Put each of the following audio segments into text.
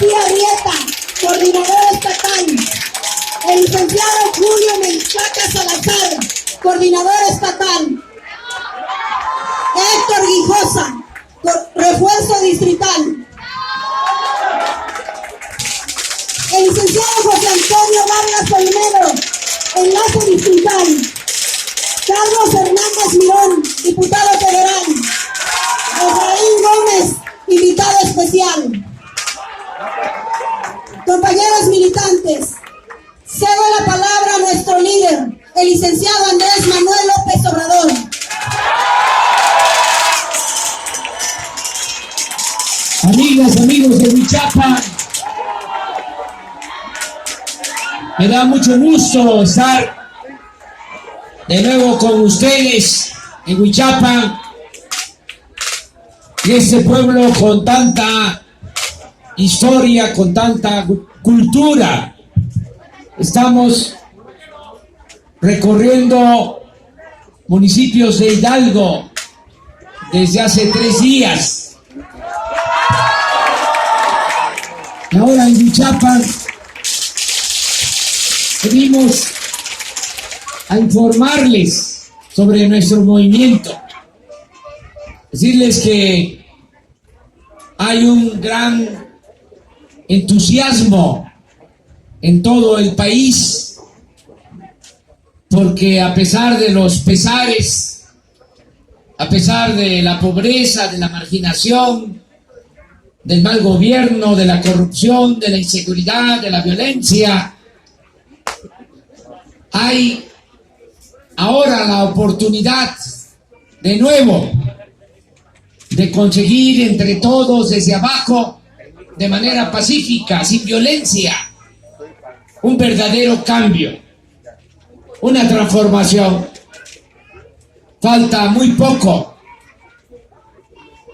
García Rieta, coordinador estatal. El licenciado Julio Menchaca Salazar, coordinador estatal. Héctor Guijosa, refuerzo distrital. El licenciado José Antonio Vargas Olmedo, enlace distrital. Carlos Hernández Mirón, diputado federal. Efraín Gómez, invitado especial. Compañeros militantes, cedo la palabra a nuestro líder, el licenciado Andrés Manuel López Obrador. Amigas, amigos de Huichapan, me da mucho gusto estar de nuevo con ustedes en Huichapan, y este pueblo con tanta historia, con tanta cultura. Estamos recorriendo municipios de Hidalgo desde hace 3 días. Y ahora en Huichapan venimos a informarles sobre nuestro movimiento. Decirles que hay un gran entusiasmo en todo el país, porque a pesar de los pesares, a pesar de la pobreza, de la marginación, del mal gobierno, de la corrupción, de la inseguridad, de la violencia, hay ahora la oportunidad de nuevo de conseguir entre todos desde abajo, de manera pacífica, sin violencia, un verdadero cambio, una transformación. Falta muy poco,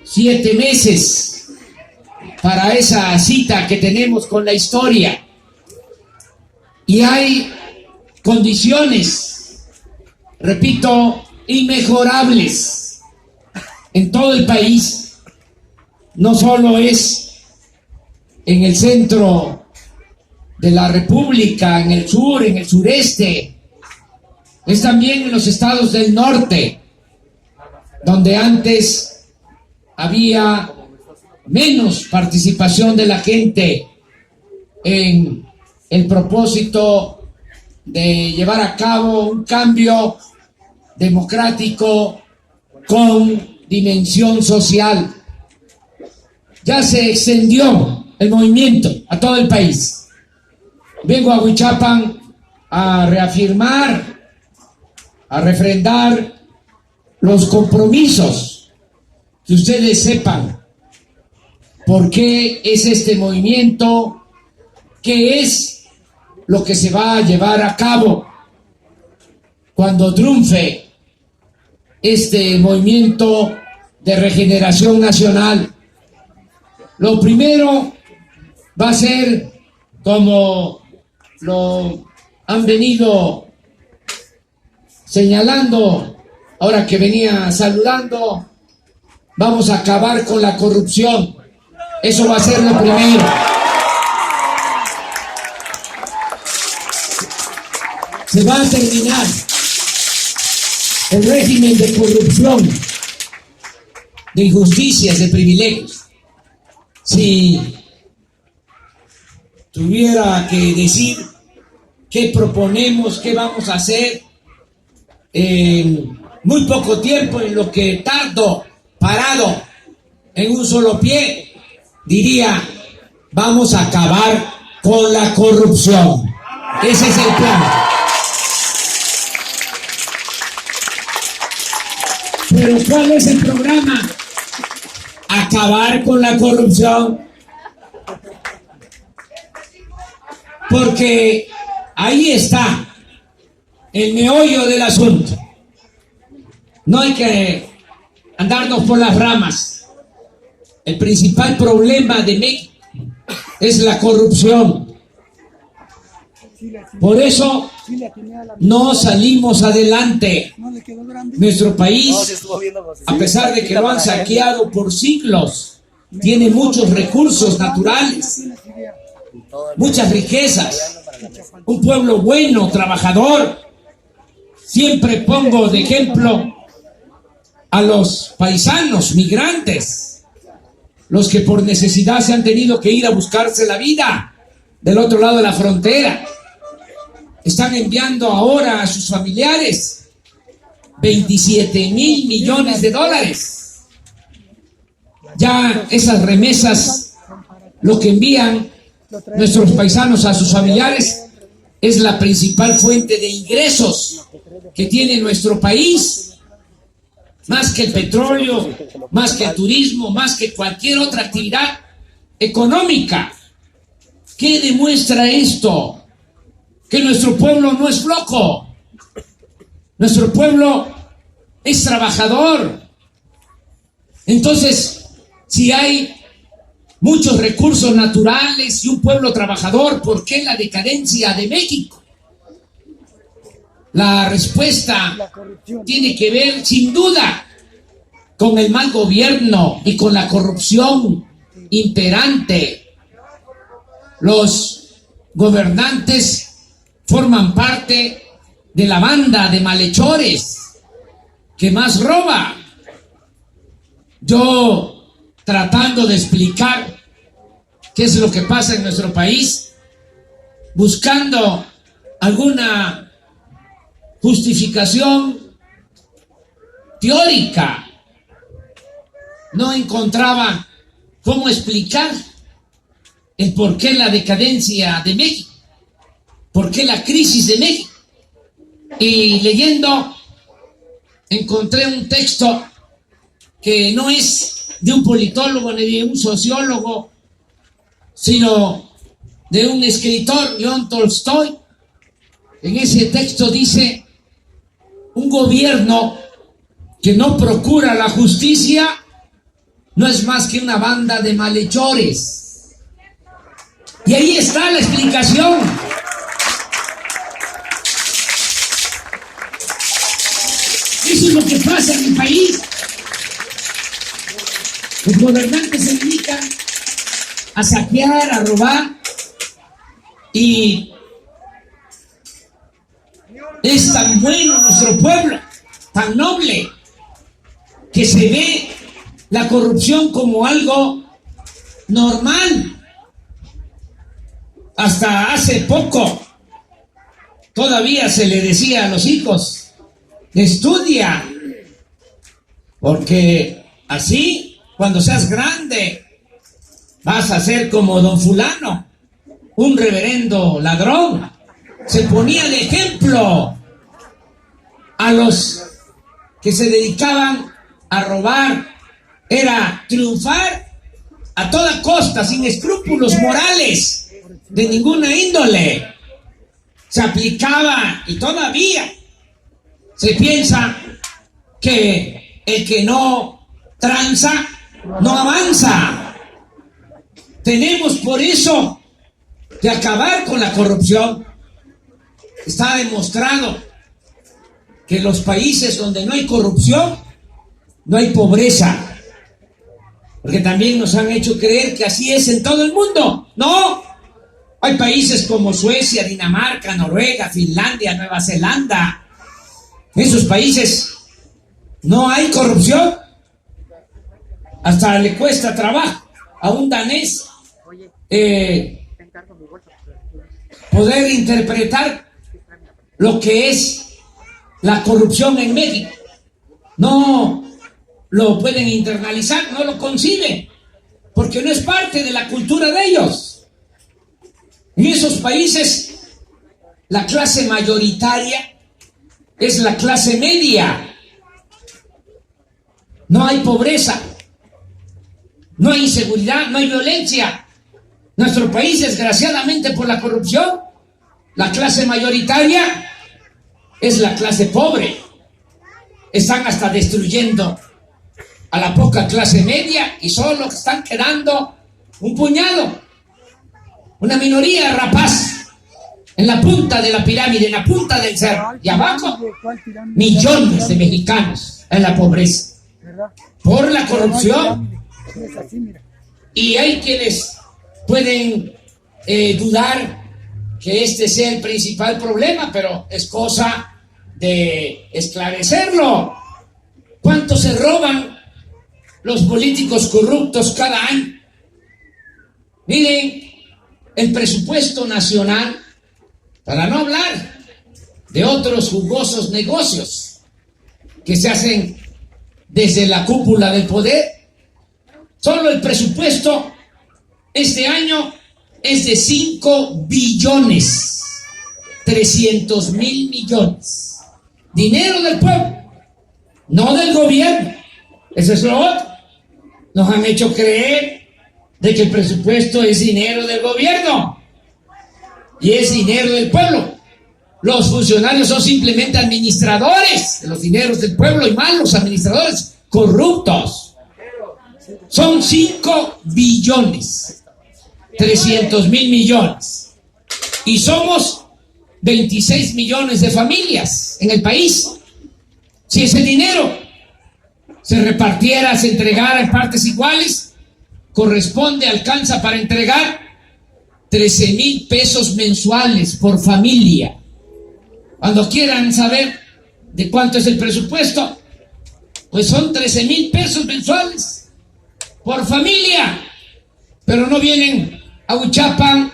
7 meses para esa cita que tenemos con la historia, y hay condiciones, repito, inmejorables en todo el país. No solo es en el centro de la República, en el sur, en el sureste, es también en los estados del norte, donde antes había menos participación de la gente en el propósito de llevar a cabo un cambio democrático con dimensión social. Ya se extendió el movimiento a todo el país. Vengo a Huichapan a reafirmar, a refrendar los compromisos, que ustedes sepan por qué es este movimiento, qué es lo que se va a llevar a cabo cuando triunfe este movimiento de regeneración nacional. Lo primero va a ser, como lo han venido señalando ahora que venía saludando, vamos a acabar con la corrupción. Eso va a ser lo primero. Se va a terminar el régimen de corrupción, de injusticias, de privilegios. Si tuviera que decir qué proponemos, qué vamos a hacer en muy poco tiempo, en lo que tardo parado en un solo pie, diría: vamos a acabar con la corrupción. Ese es el plan. Pero ¿cuál es el programa? Acabar con la corrupción. Porque ahí está el meollo del asunto. No hay que andarnos por las ramas. El principal problema de México es la corrupción. Por eso no salimos adelante. Nuestro país, a pesar de que lo han saqueado por siglos, tiene muchos recursos naturales, muchas riquezas, un pueblo bueno, trabajador. Siempre pongo de ejemplo a los paisanos migrantes, los que por necesidad se han tenido que ir a buscarse la vida del otro lado de la frontera. Están enviando ahora a sus familiares 27,000 millones de dólares. Ya esas remesas, lo que envían nuestros paisanos a sus familiares, es la principal fuente de ingresos que tiene nuestro país, más que el petróleo, más que el turismo, más que cualquier otra actividad económica. ¿Qué demuestra esto? Que nuestro pueblo no es flojo, nuestro pueblo es trabajador. Entonces, si hay muchos recursos naturales y un pueblo trabajador, ¿por qué la decadencia de México? La respuesta tiene que ver, sin duda, con el mal gobierno y con la corrupción imperante. Los gobernantes forman parte de la banda de malhechores que más roba. Yo, tratando de explicar qué es lo que pasa en nuestro país, buscando alguna justificación teórica, no encontraba cómo explicar el por qué la decadencia de México, por qué la crisis de México. Y leyendo, encontré un texto que no es de un politólogo ni de un sociólogo, sino de un escritor, León Tolstoy. En ese texto dice: un gobierno que no procura la justicia no es más que una banda de malhechores. Y ahí está la explicación. Eso es lo que pasa en el país. Los gobernantes se dedican a saquear, a robar, y es tan bueno nuestro pueblo, tan noble, que se ve la corrupción como algo normal. Hasta hace poco todavía se le decía a los hijos: estudia, porque así, cuando seas grande, vas a ser como don fulano, un reverendo ladrón. Se ponía de ejemplo a los que se dedicaban a robar. Era triunfar a toda costa, sin escrúpulos morales de ninguna índole. Se aplicaba, y todavía se piensa, que el que no tranza no avanza. Tenemos por eso que acabar con la corrupción. Está demostrado que en los países donde no hay corrupción, no hay pobreza. Porque también nos han hecho creer que así es en todo el mundo. No, hay países como Suecia, Dinamarca, Noruega, Finlandia, Nueva Zelanda. En esos países no hay corrupción. Hasta le cuesta trabajo a un danés poder interpretar lo que es la corrupción en México. No lo pueden internalizar, no lo conciben, porque no es parte de la cultura de ellos. En esos países, la clase mayoritaria es la clase media. No hay pobreza, no hay inseguridad, no hay violencia. Nuestro país, desgraciadamente, por la corrupción, la clase mayoritaria es la clase pobre. Están hasta destruyendo a la poca clase media, y solo están quedando un puñado, una minoría rapaz en la punta de la pirámide, en la punta del cerro, y abajo millones de mexicanos en la pobreza por la corrupción. Y hay quienes pueden dudar que este sea el principal problema, pero es cosa de esclarecerlo. ¿Cuánto se roban los políticos corruptos cada año? Miren, el presupuesto nacional, para no hablar de otros jugosos negocios que se hacen desde la cúpula del poder, solo el presupuesto este año es de 5.300.000.000.000. Dinero del pueblo, no del gobierno. Eso es lo otro. Nos han hecho creer de que el presupuesto es dinero del gobierno y es dinero del pueblo. Los funcionarios son simplemente administradores de los dineros del pueblo y malos administradores, corruptos. Son 5.300.000.000.000 y somos 26 millones de familias en el país. Si ese dinero se repartiera, se entregara en partes iguales, alcanza para entregar 13,000 pesos mensuales por familia. Cuando quieran saber de cuánto es el presupuesto, pues son 13,000 pesos mensuales por familia. Pero no vienen a Uchapan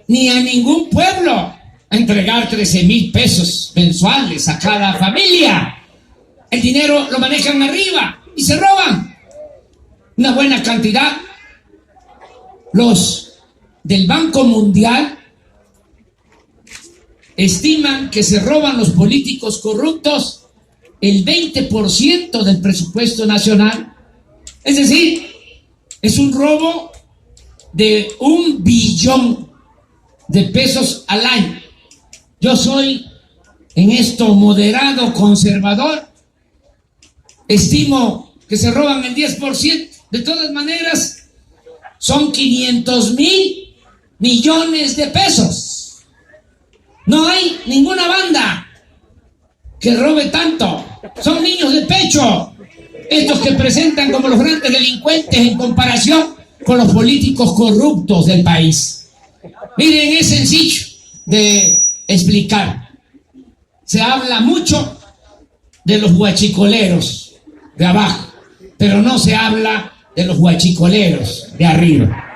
ni a ningún pueblo a entregar 13,000 pesos mensuales a cada familia. El dinero lo manejan arriba y se roban una buena cantidad. Los del Banco Mundial estiman que se roban los políticos corruptos el 20% del presupuesto nacional. Es decir, es un robo de 1 billón de pesos al año. Yo soy en esto moderado, conservador. Estimo que se roban el 10%. De todas maneras, son 500,000 millones de pesos. No hay ninguna banda que robe tanto. Son niños de pecho estos que presentan como los grandes delincuentes en comparación con los políticos corruptos del país. Miren, es sencillo de explicar. Se habla mucho de los huachicoleros de abajo, pero no se habla de los huachicoleros de arriba.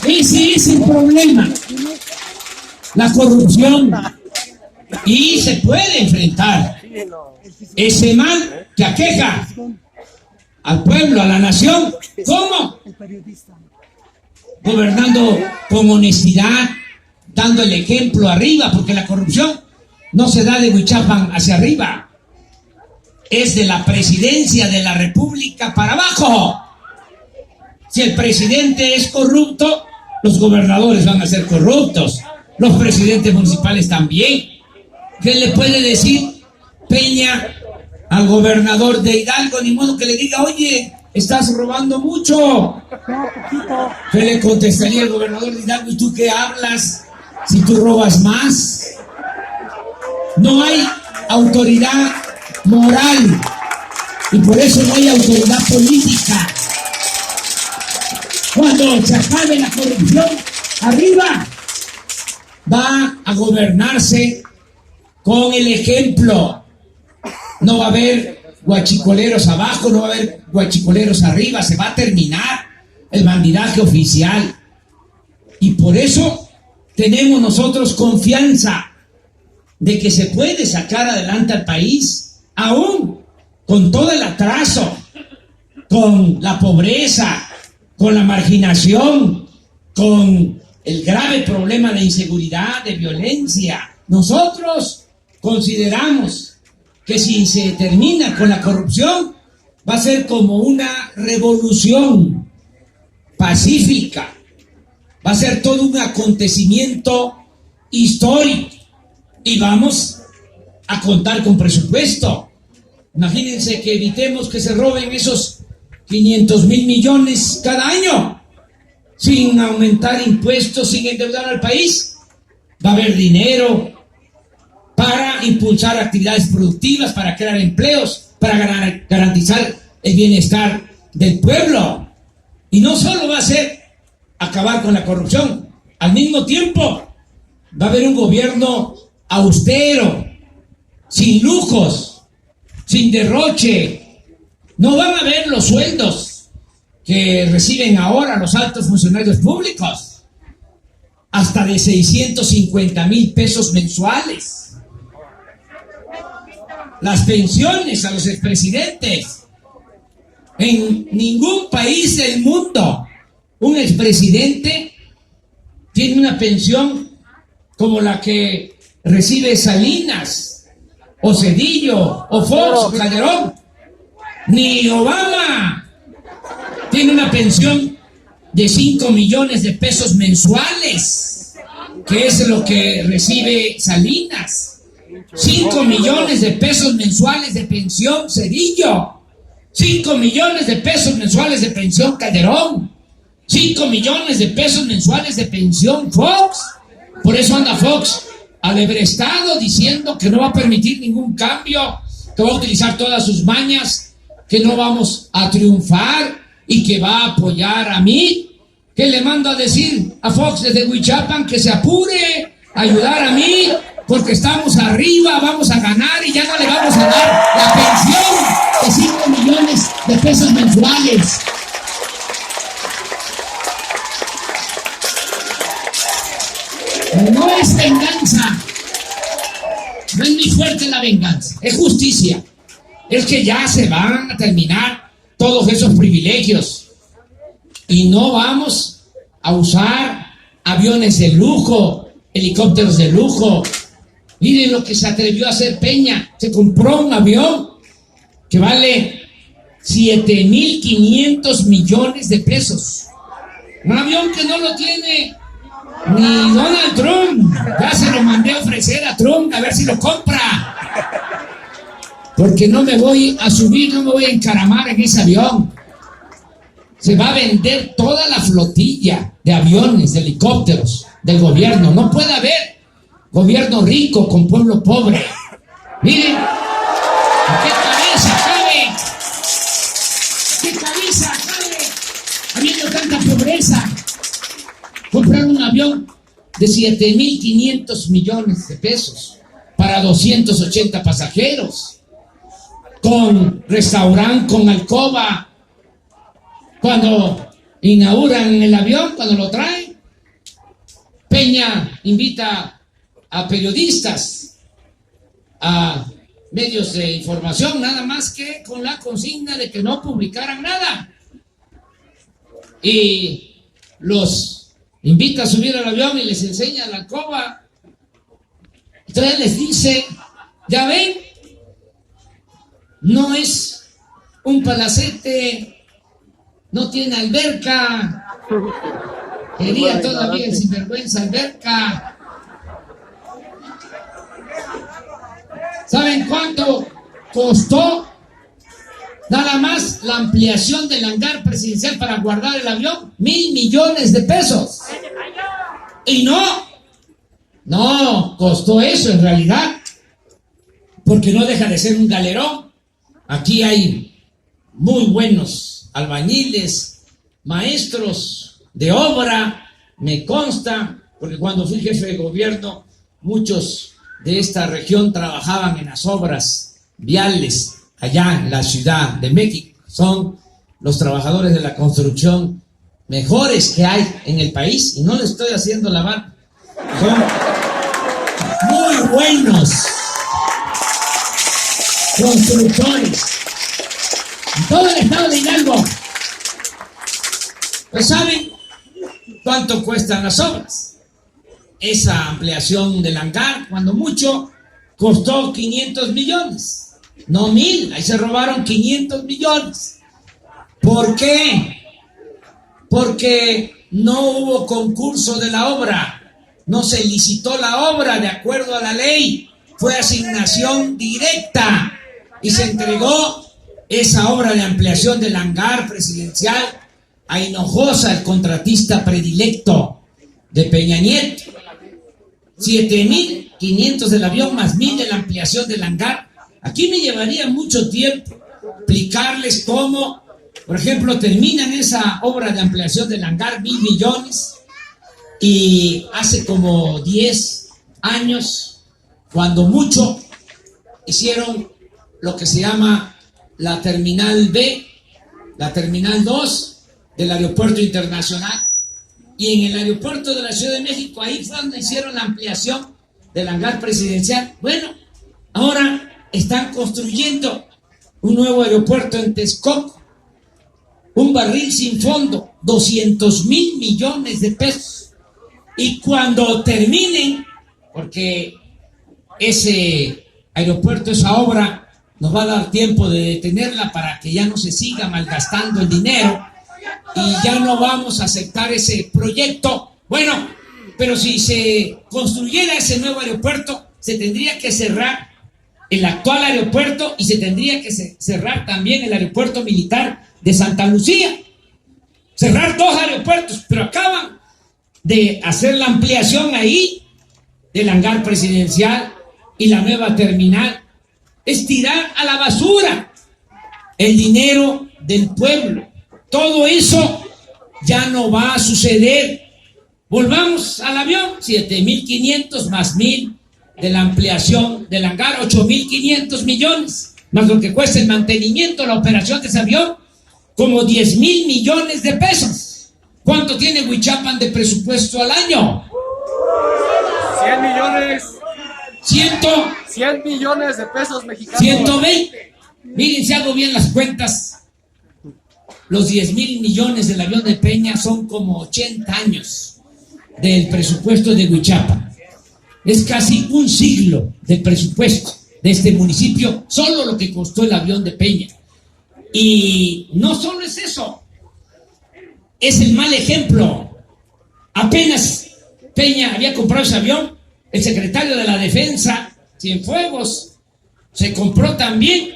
Ese es el problema, la corrupción, y se puede enfrentar ese mal que aqueja al pueblo, a la nación. ¿Cómo? Gobernando con honestidad, dando el ejemplo arriba, porque la corrupción no se da de Huichapan hacia arriba, es de la presidencia de la República para abajo. Si el presidente es corrupto, los gobernadores van a ser corruptos, los presidentes municipales también. ¿Qué le puede decir Peña al gobernador de Hidalgo? Ni modo que le diga, oye, estás robando mucho. ¿Qué le contestaría el gobernador de Hidalgo? ¿Y tú qué hablas si tú robas más? No hay autoridad moral y por eso no hay autoridad política. Cuando se acabe la corrupción arriba, va a gobernarse con el ejemplo. No va a haber guachicoleros abajo, no va a haber guachicoleros arriba. Se va a terminar el bandidaje oficial. Y por eso tenemos nosotros confianza de que se puede sacar adelante al país, aún con todo el atraso, con la pobreza, con la marginación, con el grave problema de inseguridad, de violencia. Nosotros consideramos que si se termina con la corrupción, va a ser como una revolución pacífica, va a ser todo un acontecimiento histórico y vamos a contar con presupuesto. Imagínense que evitemos que se roben esos 500,000 millones cada año, sin aumentar impuestos, sin endeudar al país. Va a haber dinero para impulsar actividades productivas, para crear empleos, para garantizar el bienestar del pueblo. Y no solo va a ser acabar con la corrupción, al mismo tiempo va a haber un gobierno austero, sin lujos, sin derroche. No van a ver los sueldos que reciben ahora los altos funcionarios públicos, hasta de 650,000 pesos mensuales. Las pensiones a los expresidentes. En ningún país del mundo un expresidente tiene una pensión como la que recibe Salinas, o Cedillo, o Fox, o Calderón. Ni Obama tiene una pensión de 5 millones de pesos mensuales, que es lo que recibe Salinas. 5 millones de pesos mensuales de pensión Cedillo. 5 millones de pesos mensuales de pensión Calderón. 5 millones de pesos mensuales de pensión Fox. Por eso anda Fox alebrestado diciendo que no va a permitir ningún cambio, que va a utilizar todas sus mañas, que no vamos a triunfar y que va a apoyar a mí. ¿Qué le mando a decir a Fox desde Huichapan? Que se apure a ayudar a mí, porque estamos arriba, vamos a ganar y ya no le vamos a dar la pensión de 5 millones de pesos mensuales. No es venganza, no es muy fuerte la venganza, es justicia. Es que ya se van a terminar todos esos privilegios y no vamos a usar aviones de lujo, helicópteros de lujo. Miren lo que se atrevió a hacer Peña. Se compró un avión que vale 7,500 millones de pesos. Un avión que no lo tiene ni Donald Trump. Ya se lo mandé a ofrecer a Trump a ver si lo compra. Porque no me voy a subir, no me voy a encaramar en ese avión. Se va a vender toda la flotilla de aviones, de helicópteros del gobierno. No puede haber gobierno rico con pueblo pobre. Miren, ¿a qué cabeza cabe? ¿Qué cabeza cabe habiendo tanta pobreza? Comprar un avión de 7,500 millones de pesos para 280 pasajeros, con restaurante, con alcoba. Cuando inauguran el avión, cuando lo traen, Peña invita a periodistas, a medios de información, nada más que con la consigna de que no publicaran nada. Y los invita a subir al avión y les enseña la alcoba. Entonces les dice, ya ven, no es un palacete, no tiene alberca. Quería todavía el sinvergüenza alberca. ¿Saben cuánto costó nada más la ampliación del hangar presidencial para guardar el avión? 1,000 millones de pesos. Y no costó eso en realidad, porque no deja de ser un galerón. Aquí hay muy buenos albañiles, maestros de obra, me consta, porque cuando fui jefe de gobierno, muchos de esta región trabajaban en las obras viales allá en la Ciudad de México. Son los trabajadores de la construcción mejores que hay en el país, y no les estoy haciendo la mano. Son muy buenos constructores en todo el estado de Hidalgo. Pues ¿saben cuánto cuestan las obras? Esa ampliación del hangar, cuando mucho, costó 500 millones. No 1,000, ahí se robaron 500 millones. ¿Por qué? Porque no hubo concurso de la obra, no se licitó la obra de acuerdo a la ley, fue asignación directa y se entregó esa obra de ampliación del hangar presidencial a Hinojosa, el contratista predilecto de Peña Nieto. 7.500 del avión más 1.000 de la ampliación del hangar. Aquí me llevaría mucho tiempo explicarles cómo, por ejemplo, terminan esa obra de ampliación del hangar, 1.000 millones, y hace como 10 años, cuando mucho, hicieron lo que se llama la Terminal B, la Terminal 2 del Aeropuerto Internacional, y en el aeropuerto de la Ciudad de México, ahí fue donde hicieron la ampliación del hangar presidencial. Bueno, ahora están construyendo un nuevo aeropuerto en Texcoco, un barril sin fondo, 200,000 millones de pesos. Y cuando terminen, porque ese aeropuerto, esa obra, nos va a dar tiempo de detenerla para que ya no se siga malgastando el dinero y ya no vamos a aceptar ese proyecto. Bueno, pero si se construyera ese nuevo aeropuerto, se tendría que cerrar el actual aeropuerto y se tendría que cerrar también el aeropuerto militar de Santa Lucía. Cerrar 2 aeropuertos, pero acaban de hacer la ampliación ahí del hangar presidencial y la nueva terminal. Es tirar a la basura el dinero del pueblo. Todo eso ya no va a suceder. Volvamos al avión, 7.500 más 1.000 de la ampliación del hangar, 8.500 millones, más lo que cuesta el mantenimiento, la operación de ese avión, como 10.000 millones de pesos. ¿Cuánto tiene Huichapan de presupuesto al año? 100 millones. 100 millones de pesos mexicanos. 120. Miren, si hago bien las cuentas, los 10.000 millones del avión de Peña son como 80 años del presupuesto de Huichapan. Es casi un siglo del presupuesto de este municipio, solo lo que costó el avión de Peña. Y no solo es eso, es el mal ejemplo. Apenas Peña había comprado ese avión, el secretario de la Defensa, Cienfuegos, se compró también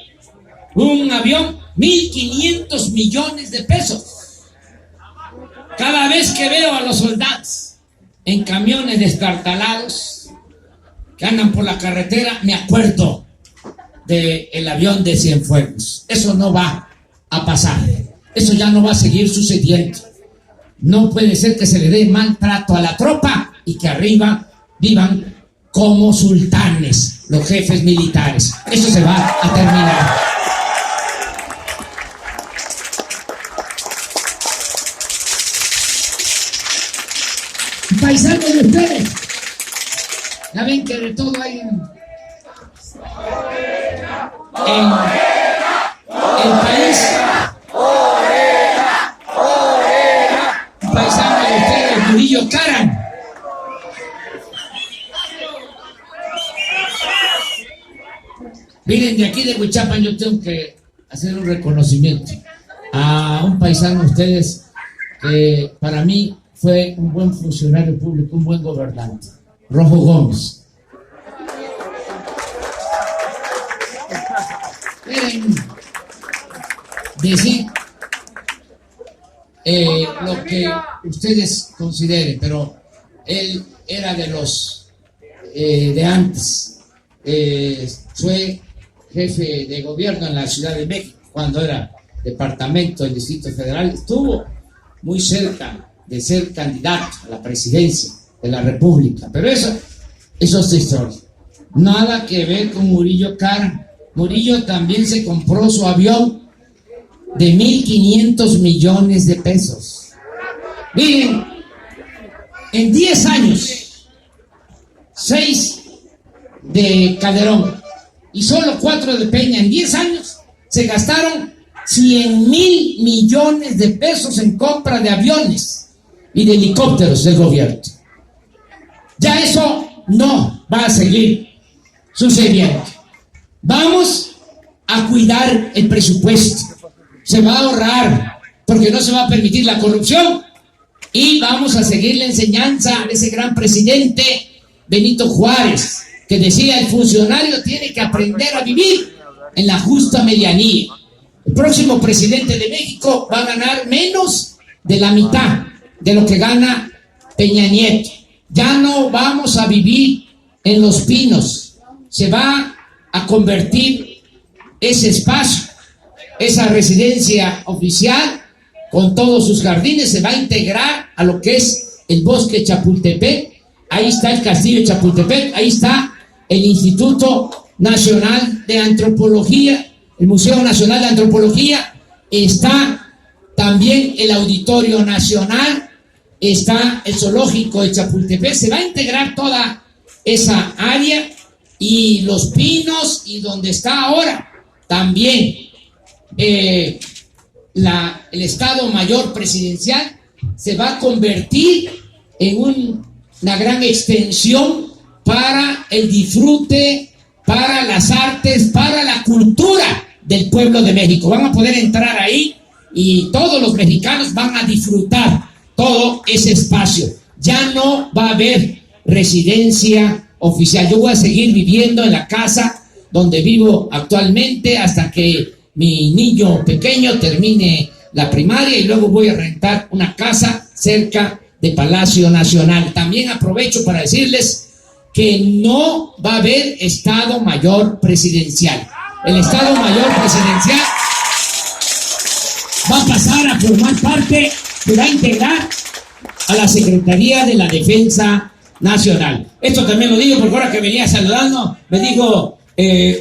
un avión, 1.500 millones de pesos. Cada vez que veo a los soldados en camiones destartalados que andan por la carretera, me acuerdo del avión de Cienfuegos. Eso no va a pasar. Eso ya no va a seguir sucediendo. No puede ser que se le dé maltrato a la tropa y que arriba vivan como sultanes los jefes militares. Eso se va a terminar. Paisanos de ustedes, ya ven que de todo hay en el país. Paisano de ustedes, Murillo Karam. Miren, de aquí de Huichapan yo tengo que hacer un reconocimiento a un paisano de ustedes que para mí fue un buen funcionario público, un buen gobernante, Rojo Gómez. Miren, decir lo que ustedes consideren, pero él era de los de antes, fue jefe de gobierno en la Ciudad de México cuando era departamento del Distrito Federal, estuvo muy cerca de ser candidato a la presidencia de la República, pero eso es otra historia. Nada que ver con Murillo Karam. Murillo también se compró su avión de 1.500 millones de pesos. Miren, en 10 años, 6 de Calderón y solo 4 de Peña, en 10 años se gastaron 100,000 millones de pesos en compra de aviones y de helicópteros del gobierno. Ya eso no va a seguir sucediendo. Vamos a cuidar el presupuesto, se va a ahorrar porque no se va a permitir la corrupción y vamos a seguir la enseñanza de ese gran presidente Benito Juárez, que decía: el funcionario tiene que aprender a vivir en la justa medianía. El próximo presidente de México va a ganar menos de la mitad de lo que gana Peña Nieto. Ya no vamos a vivir en Los Pinos. Se va a convertir ese espacio, esa residencia oficial, con todos sus jardines, se va a integrar a lo que es el bosque Chapultepec. Ahí está el castillo de Chapultepec, ahí está el Instituto Nacional de Antropología, el Museo Nacional de Antropología, está también el Auditorio Nacional, está el Zoológico de Chapultepec. Se va a integrar toda esa área, y Los Pinos, y donde está ahora también el Estado Mayor Presidencial, se va a convertir en una gran extensión para el disfrute, para las artes, para la cultura del pueblo de México. Van a poder entrar ahí y todos los mexicanos van a disfrutar todo ese espacio. Ya no va a haber residencia oficial. Yo voy a seguir viviendo en la casa donde vivo actualmente hasta que mi niño pequeño termine la primaria, y luego voy a rentar una casa cerca de Palacio Nacional. También aprovecho para decirles que no va a haber Estado Mayor Presidencial. El Estado Mayor Presidencial va a pasar a formar parte, se va a integrar a la Secretaría de la Defensa Nacional. Esto también lo digo porque ahora que venía saludando, me dijo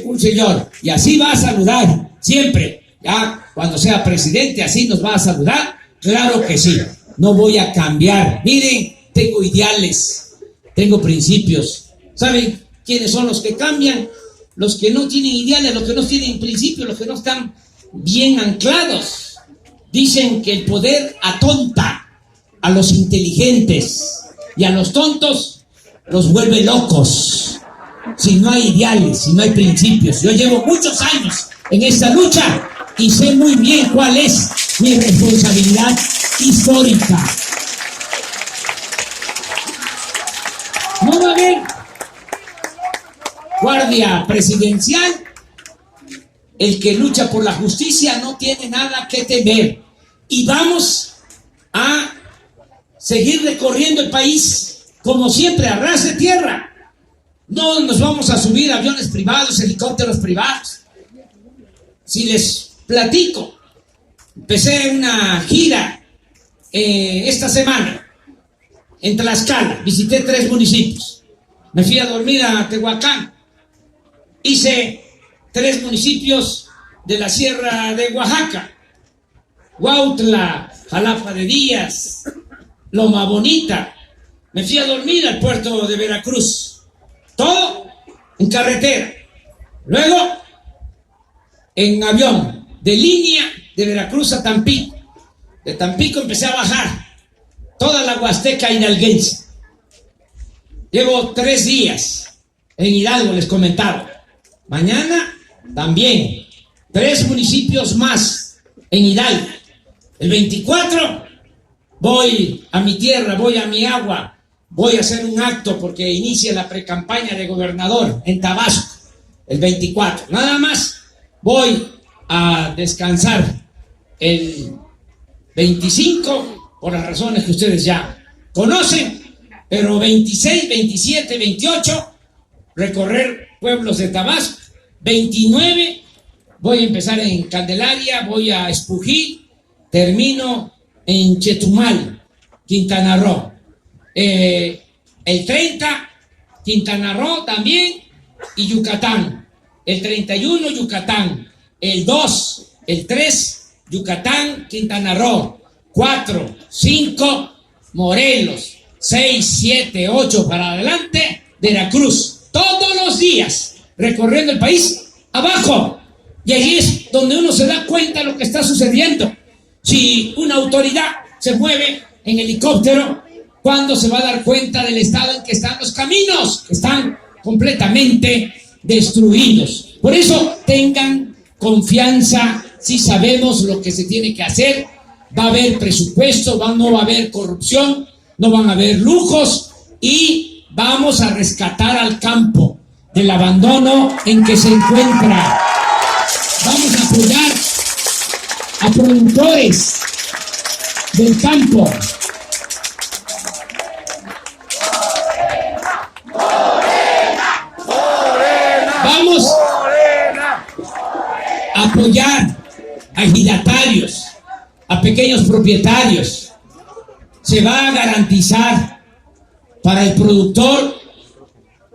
un señor, y así va a saludar siempre, ya cuando sea presidente, así nos va a saludar. Claro que sí, no voy a cambiar. Miren, tengo ideales, tengo principios. ¿Saben quiénes son los que cambian? Los que no tienen ideales, los que no tienen principios, los que no están bien anclados. Dicen que el poder atonta a los inteligentes, y a los tontos los vuelve locos. Si no hay ideales, si no hay principios. Yo llevo muchos años en esta lucha y sé muy bien cuál es mi responsabilidad histórica. No va a haber guardia presidencial. El que lucha por la justicia no tiene nada que temer. Y vamos a seguir recorriendo el país como siempre, a ras de tierra. No nos vamos a subir a aviones privados, helicópteros privados. Si les platico, empecé una gira esta semana en Tlaxcala, visité 3 municipios. Me fui a dormir a Tehuacán, hice 3 municipios de la Sierra de Oaxaca: Huautla, Jalapa de Díaz, Loma Bonita. Me fui a dormir al puerto de Veracruz. Todo en carretera. Luego, en avión, de línea de Veracruz a Tampico. De Tampico empecé a bajar toda la Huasteca hidalguense. Llevo 3 días en Hidalgo, les comentaba. Mañana también 3 municipios más en Hidalgo. El 24 voy a mi tierra, voy a mi agua. Voy a hacer un acto porque inicia la precampaña de gobernador en Tabasco el 24. Nada más voy a descansar el 25 por las razones que ustedes ya conocen, pero 26, 27, 28 recorrer pueblos de Tabasco. 29 voy a empezar en Candelaria, voy a Espujil, termino en Chetumal, Quintana Roo. El 30, Quintana Roo también, y Yucatán. El 31, Yucatán. El 2, el 3, Yucatán, Quintana Roo. 4, 5, Morelos. 6, 7, 8 para adelante, Veracruz. Todos los días recorriendo el país abajo. Y allí es donde uno se da cuenta de lo que está sucediendo. Si una autoridad se mueve en helicóptero, ¿cuándo se va a dar cuenta del estado en que están los caminos? Que están completamente destruidos. Por eso tengan confianza. Si sabemos lo que se tiene que hacer, va a haber presupuesto, no va a haber corrupción, no van a haber lujos, y vamos a rescatar al campo del abandono en que se encuentra. Vamos a apoyar a productores del campo. Vamos a apoyar a ejidatarios, a pequeños propietarios. Se va a garantizar para el productor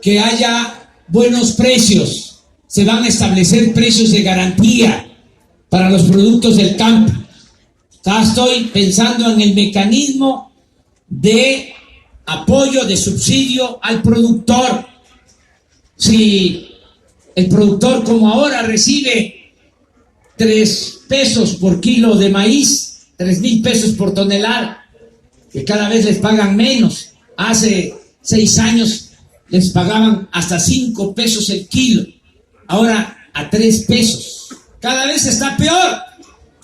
que haya buenos precios. Se van a establecer precios de garantía para los productos del campo. Ya estoy pensando en el mecanismo de apoyo, de subsidio al productor. Si el productor, como ahora, recibe 3 pesos por kilo de maíz, 3,000 pesos por tonelada, que cada vez les pagan menos. Hace 6 años les pagaban hasta 5 pesos el kilo, ahora a 3 pesos. Cada vez está peor.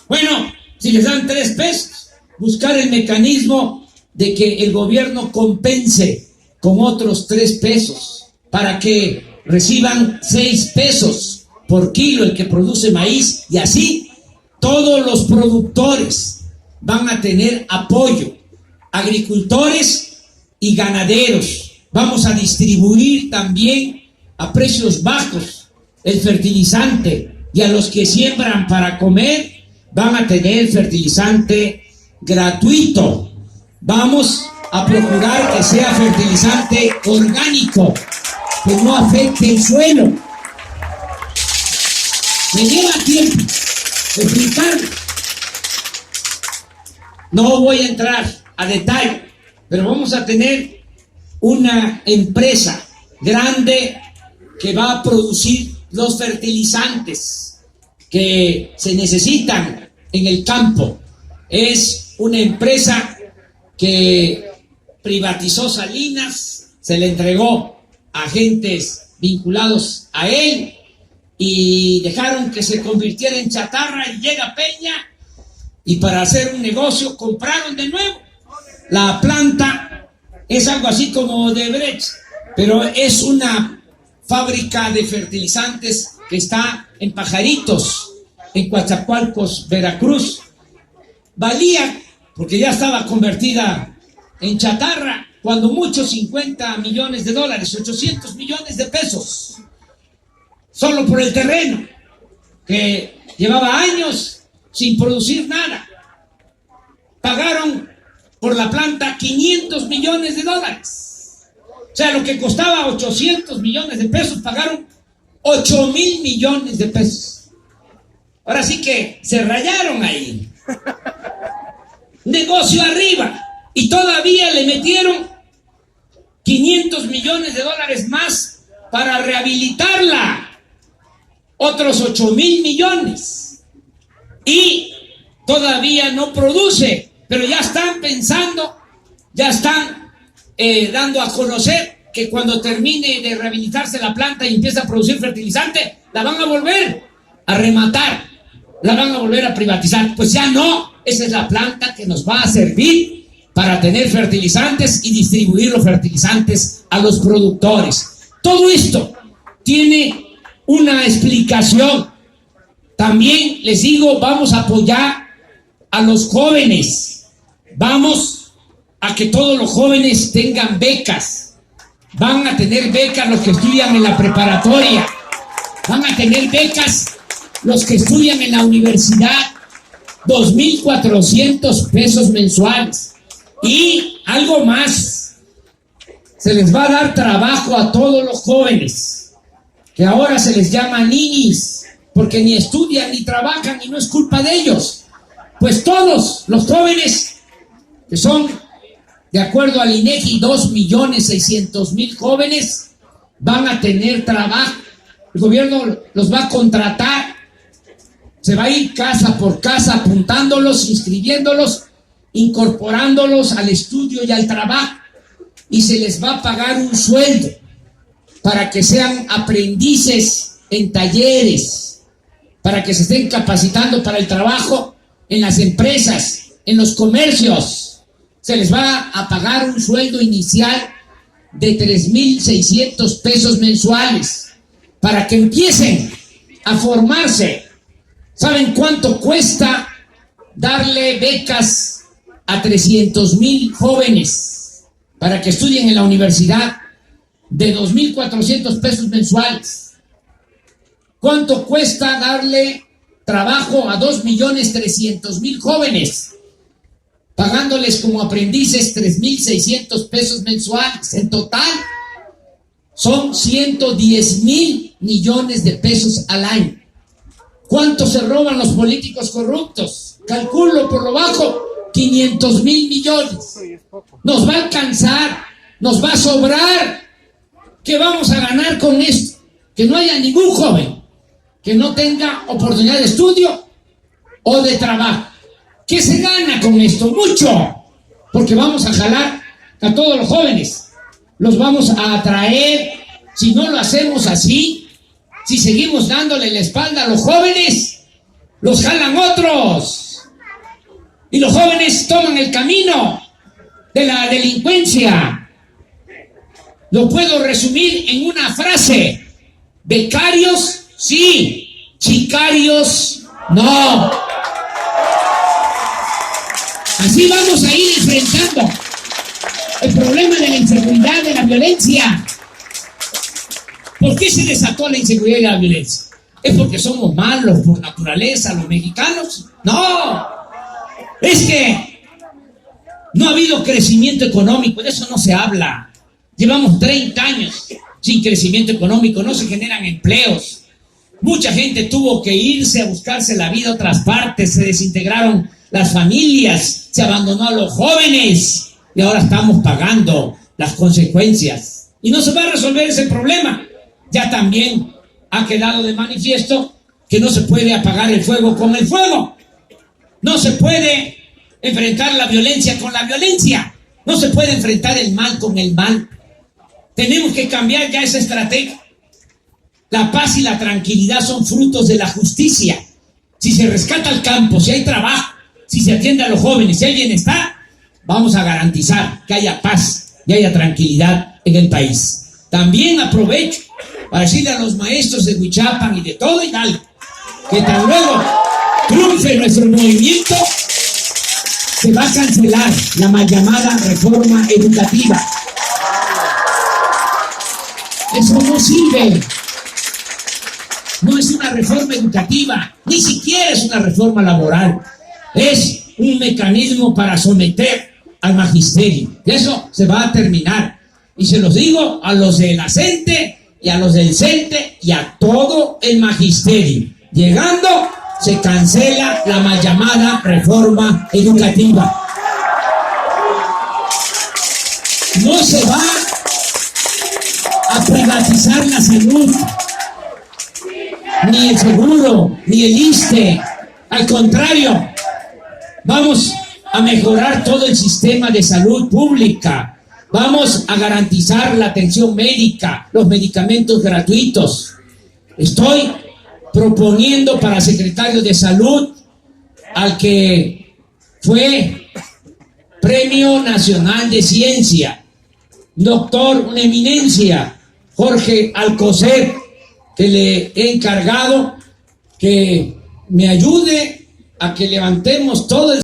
Bueno, si les dan 3 pesos, buscar el mecanismo de que el gobierno compense con otros 3 pesos para que reciban 6 pesos por kilo el que produce maíz, y así todos los productores van a tener apoyo, agricultores y ganaderos. Vamos a distribuir también a precios bajos el fertilizante, y a los que siembran para comer van a tener fertilizante gratuito. Vamos a procurar que sea fertilizante orgánico, que no afecte el suelo. Me lleva tiempo explicarlo. No voy a entrar a detalle, pero vamos a tener una empresa grande que va a producir los fertilizantes que se necesitan en el campo. Es una empresa que privatizó Salinas, se le entregó a agentes vinculados a él y dejaron que se convirtiera en chatarra, y llega Peña y para hacer un negocio compraron de nuevo. La planta es algo así como de Brecht, pero es una fábrica de fertilizantes que está en Pajaritos, en Coatzacoalcos, Veracruz. Valía, porque ya estaba convertida en chatarra, cuando mucho, $50 millones, 800 millones de pesos, solo por el terreno, que llevaba años sin producir nada. Pagaron por la planta $500 millones. O sea, lo que costaba 800 millones de pesos, pagaron 8,000 millones de pesos. Ahora sí que se rayaron ahí. Negocio arriba. Y todavía le metieron $500 millones más para rehabilitarla. Otros 8,000 millones. Y todavía no produce, pero ya están pensando, ya están dando a conocer que cuando termine de rehabilitarse la planta y empiece a producir fertilizante, la van a volver a rematar, la van a volver a privatizar. Pues ya no, esa es la planta que nos va a servir para tener fertilizantes y distribuir los fertilizantes a los productores. Todo esto tiene una explicación. También les digo, vamos a apoyar a los jóvenes. Vamos a que todos los jóvenes tengan becas. Van a tener becas los que estudian en la preparatoria. Van a tener becas los que estudian en la universidad. 2,400 pesos mensuales. Y algo más. Se les va a dar trabajo a todos los jóvenes, que ahora se les llama ninis, porque ni estudian ni trabajan y no es culpa de ellos. Pues todos los jóvenes, que son, de acuerdo al INEGI, 2,600,000 jóvenes, van a tener trabajo. El gobierno los va a contratar, se va a ir casa por casa apuntándolos, inscribiéndolos, incorporándolos al estudio y al trabajo, y se les va a pagar un sueldo para que sean aprendices en talleres, para que se estén capacitando para el trabajo en las empresas, en los comercios. Se les va a pagar un sueldo inicial de 3,600 pesos mensuales para que empiecen a formarse. ¿Saben cuánto cuesta darle becas a 300,000 jóvenes para que estudien en la universidad? De 2,400 pesos mensuales. ¿Cuánto cuesta darle trabajo a 2.300.000 jóvenes? Pagándoles como aprendices 3.600 pesos mensuales. En total son 110.000 millones de pesos al año. ¿Cuánto se roban los políticos corruptos? Calculo por lo bajo 500.000 millones. Nos va a alcanzar, nos va a sobrar. ¿Qué vamos a ganar con esto? Que no haya ningún joven que no tenga oportunidad de estudio o de trabajo. ¿Qué se gana con esto? Mucho, porque vamos a jalar a todos los jóvenes, los vamos a atraer. Si no lo hacemos así, si seguimos dándole la espalda a los jóvenes, los jalan otros, y los jóvenes toman el camino de la delincuencia. Lo puedo resumir en una frase: becarios sí, sicarios no. Así vamos a ir enfrentando el problema de la inseguridad, de la violencia. ¿Por qué se desató la inseguridad y la violencia? ¿Es porque somos malos por naturaleza los mexicanos? No, es que no ha habido crecimiento económico, de eso no se habla. Llevamos 30 años sin crecimiento económico, no se generan empleos. Mucha gente tuvo que irse a buscarse la vida a otras partes, se desintegraron las familias, se abandonó a los jóvenes y ahora estamos pagando las consecuencias. Y no se va a resolver ese problema. Ya también ha quedado de manifiesto que no se puede apagar el fuego con el fuego. No se puede enfrentar la violencia con la violencia. No se puede enfrentar el mal con el mal. Tenemos que cambiar ya esa estrategia. La paz y la tranquilidad son frutos de la justicia. Si se rescata el campo, si hay trabajo, si se atiende a los jóvenes, si hay bienestar, vamos a garantizar que haya paz y haya tranquilidad en el país. También aprovecho para decirle a los maestros de Huichapan y de todo Hidalgo que tan luego triunfe nuestro movimiento, se va a cancelar la mal llamada reforma educativa. Eso no sirve. No es una reforma educativa, ni siquiera es una reforma laboral. Es un mecanismo para someter al magisterio. Eso se va a terminar. Y se los digo a los de la CENTE y a los del CENTE y a todo el magisterio. Llegando, se cancela la mal llamada reforma educativa. No se va a privatizar la salud, ni el seguro, ni el ISSSTE. Al contrario, vamos a mejorar todo el sistema de salud pública. Vamos a garantizar la atención médica, los medicamentos gratuitos. Estoy proponiendo para secretario de salud al que fue Premio Nacional de Ciencia, doctor, una eminencia, Jorge Alcocer, que le he encargado que me ayude a que levantemos todo el